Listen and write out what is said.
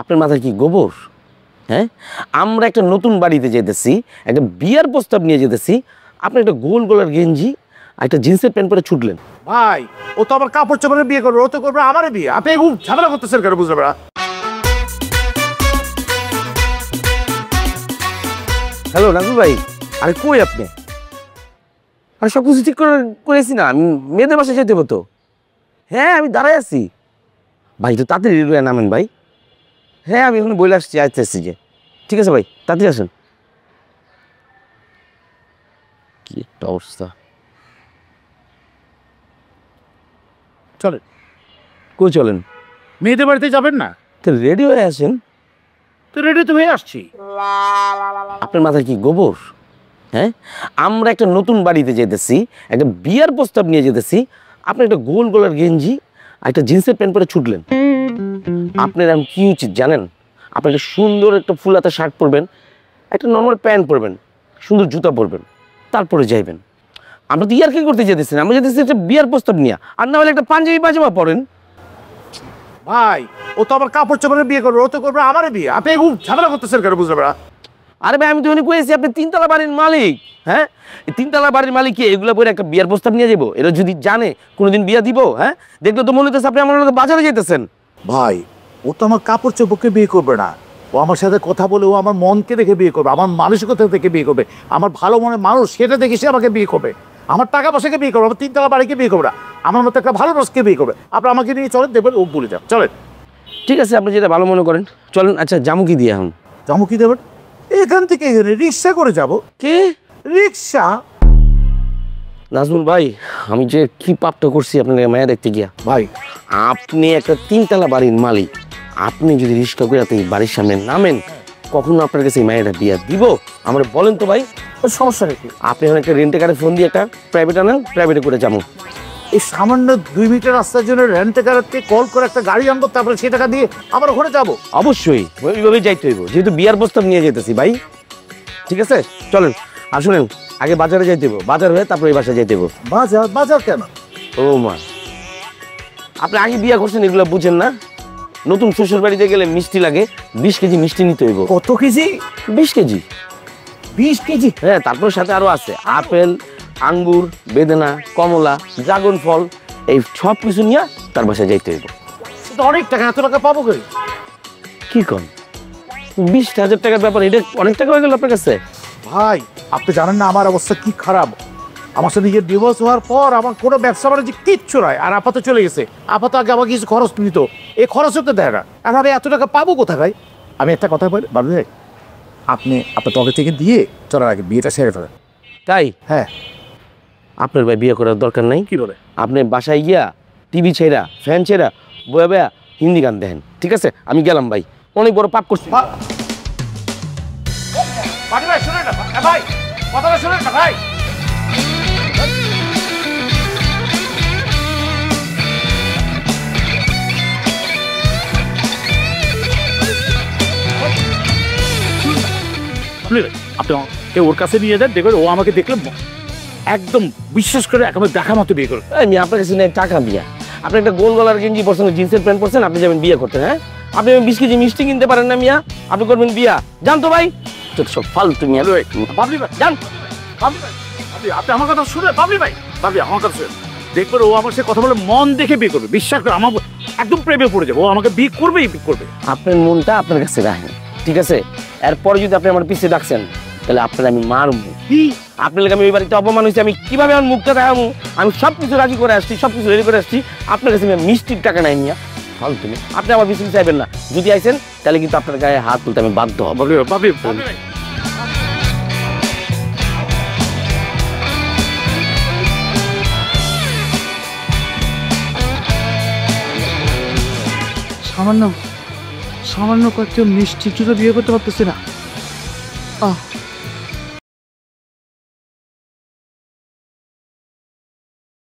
আপনার মাথায় কি গোবর? হ্যাঁ, আমরা একটা নতুন বাড়িতে যেতেছি, একটা বিয়ার প্রস্তাব নিয়ে যেতেছি, আপনি একটা গোল গলার গেঞ্জি আর একটা জিন্সের প্যান্ট পরে ছুটলেন। ভাই ও তো আবার কাপড় চোপড়ে বিয়ে করবে, ও তো করবে আমারে বিয়ে। আপনি খুব ঝামেলা করতেছেন কেন বুঝতে পারা? হ্যালো নাজুল ভাই, আরে কই আপনি? আর সব কিছু ঠিক করেছি না, আমি মেয়েদের বাসায় যেতে হতো। হ্যাঁ আমি দাঁড়াই আছি ভাই, তো তাড়াতাড়ি রেলওয়ে নামেন ভাই। হ্যাঁ আমি এখন বলে আসছি, আসছি যে ঠিক আছে ভাই, তাড়াতাড়ি আসেন। কি একটা অবস্থা। চলেন। কই চলেন? মেয়েদের বাড়িতে যাবেন না? তো রেডি হয়ে আসেন। তো রেডি তো হয়ে আসছি। আপনার মাথায় কি গোবর? হ্যাঁ, আমরা একটা নতুন বাড়িতে যেতেছি, একটা বিয়ার প্রস্তাব নিয়ে যেতেছি, আপনি একটা গোল গলার গেঞ্জি আর একটা জিন্সের প্যান্ট পরে ছুটলেন। আপনার এখন কি উচিত জানেন? আপনি একটা সুন্দর একটা ফুল হাতা শার্ট পরবেন, একটা নর্মাল প্যান্ট পরবেন, সুন্দর জুতা পরবেন, তারপরে যাইবেন। আমরা তো ইয়ার কি করতে যেতেছি না, আমরা যেতেছি একটা বিয়ার প্রস্তাব নিয়ে। আর না হলে একটা পাঞ্জাবি পাজামা পরেন। ভাই ও তো আবার কাপড় চোপড়ে বিয়ে করবে, ও তো করবে আমারে বিয়ে। আপনি খুব ঝামেলা করতেছেন কেন বুঝতে পারা? আরে ভাই আমি তো উনি কয়েছি আপনি তিনতলা বাড়ির মালিক। হ্যাঁ, এই তিনতলা বাড়ির মালিক কি এগুলো পরে একটা বিয়ার প্রস্তাব নিয়ে যাবো? এরা যদি জানে কোনোদিন বিয়া দিব, হ্যাঁ দেখলে তো মনে হচ্ছে আপনি আমার বাজারে যেতেছেন। ভাই ও তো আমার কাপড় চোপড়কে বিয়ে করবে না, ও আমার সাথে কথা বলে ও আমার মনকে দেখে বিয়ে করবে, আমার মানসিকতা দেখে বিয়ে করবে, আমার ভালো মনের মানুষ সেটা দেখে সে আমাকে বিয়ে করবে, আমার টাকা পয়সাকে বিয়ে করবে, আমার তিনতলা বাড়িকে বিয়ে করবে না, আমার মতো একটা ভালো রসকে বিয়ে করবে। আপনি আমাকে নিয়ে চলেন, দেখবেন ও ভুলে যান। চলেন। ঠিক আছে আপনি যেটা ভালো মনে করেন চলেন। আচ্ছা জামু কি দিয়ে এখন? যাবো কি দেবেন? এখান থেকে এখানে রিক্সা করে যাব। কে? রিক্সা? নাজমুল ভাই আমি যে কি পাপটা করছি আপনার মায়া দেখতে গিয়া। ভাই আপনি একটা তিনতলা বাড়ির মালিক, আপনি যদি রিস্কা করে এই বাড়ির সামনে নামেন, কখনো আপনার কাছে এই মায়েরা বিয়া দিব? আমার বলেন তো ভাই, সমস্যা নাকি? আপনি এখন একটা রেন্টে কারে ফোন দিয়ে একটা প্রাইভেট আনেন, প্রাইভেটে করে যাবো। এই সামান্য 2 মিটার রাস্তার জন্য রেন্টে কারকে কল করে একটা গাড়ি আনবো, তারপরে সে টাকা দিয়ে আবার ওখানে যাবো? অবশ্যই ওইভাবেই যাইতে হইব, যেহেতু বিয়ার প্রস্তাব নিয়ে যেতেছি ভাই। ঠিক আছে চলেন। আর শুনেন, আগে বাজারে যাইতে হইব, বাজার হয়ে তারপরে এই বাসায় যাইতে হইব। বাজার? বাজার কেন? ও মা, আপনি আগে বিয়া করছেন এগুলো বুঝেন না? নতুন শ্বশুর বাড়িতে গেলে মিষ্টি লাগে, 20 কেজি মিষ্টি নিতে হইব। কত কেজি? 20 কেজি। 20 কেজি? হ্যাঁ, তারপর সাথে আরো আছে আপেল, আঙ্গুর, বেদানা, কমলা, ড্রাগন ফল, এই সব কিছু নিয়ে তার বাসায় যাইতে হইব। সেটা অনেক টাকা, এত টাকা পাবো কই? কি কন? 20,000 টাকার ব্যাপার, এটা অনেক টাকা হয়ে গেল আপনার কাছে? ভাই আপনি জানেন না আমার অবস্থা কি খারাপ। আমার সাথে নিজের ডিভোর্স হওয়ার পর আমার কোনো ব্যবসা বাণিজ্য কিচ্ছু নয়, আর আপাতত চলে গেছে। আপাতত আগে আমাকে কিছু খরচ নিত, এই খরচও তো দেয় না। আর আমি এত টাকা পাবো কোথায় ভাই? আমি একটা কথা বলি বাবু ভাই, আপনি আপনার টকে থেকে দিয়ে চলার আগে বিয়েটা সেরে ফেলেন। তাই? হ্যাঁ। আপনার ভাই বিয়ে করার দরকার নাই। কি বলে? আপনি বাসায় গিয়া টিভি ছেড়া, ফ্যান ছেড়া, বয়া বয়া হিন্দি গান দেখেন। ঠিক আছে আমি গেলাম ভাই, অনেক বড় পাপ করছি। ভাই শুনেন না ভাই, কথাটা শুনেন না ভাই। আপনি কেউ ওর কাছে নিয়ে যান, দেখবেন ও আমাকে দেখলে একদম বিশ্বাস করে একেবারে দেখা মতো বিয়ে করবে। আমি আপনার কাছে নেই টাকা বিয়া, আপনি একটা গোল গলার গেঞ্জি পরছেন, জিন্সের প্যান্ট পরছেন, আপনি যাবেন বিয়ে করতে? হ্যাঁ, আপনি 20 কেজি মিষ্টি কিনতে পারেন না মিয়া, আপনি করবেন বিয়া? জান তো ভাই, তো সব ফালতু মিয়া। বাবলি ভাই জান, বাবলি ভাই আপনি আমার কথা শুনে, বাবলি ভাই বাবলি আমার কথা শুনে, দেখবেন ও আমার সাথে কথা বলে মন দেখে বিয়ে করবে, বিশ্বাস করে আমার একদম প্রেমে পড়ে যাবে, ও আমাকে বিয়ে করবেই করবে। আপনার মনটা আপনার কাছে রাখেন, ঠিক আছে? এরপরে যদি আপনি আমার পিছিয়ে ডাকছেন তাহলে আপনার আমি মারবো। কি? আপনার লাগে আমি ওই বাড়িতে অপমান হয়েছি, আমি কিভাবে আমার মুখটা দেখাবো? আমি সব কিছু রাজি করে আসছি, সব কিছু রেডি করে আসছি, আপনার কাছে মিষ্টির টাকা নাই মিয়া। ফাল তুমি, আপনি আমার পিছনে চাইবেন না। যদি আইসেন তাহলে কিন্তু আপনার গায়ে হাত তুলতে আমি বাধ্য হব। বাবলি সামান্য কয়েকটা মিষ্টি জুতো বিয়ে করতে পারতেছি না।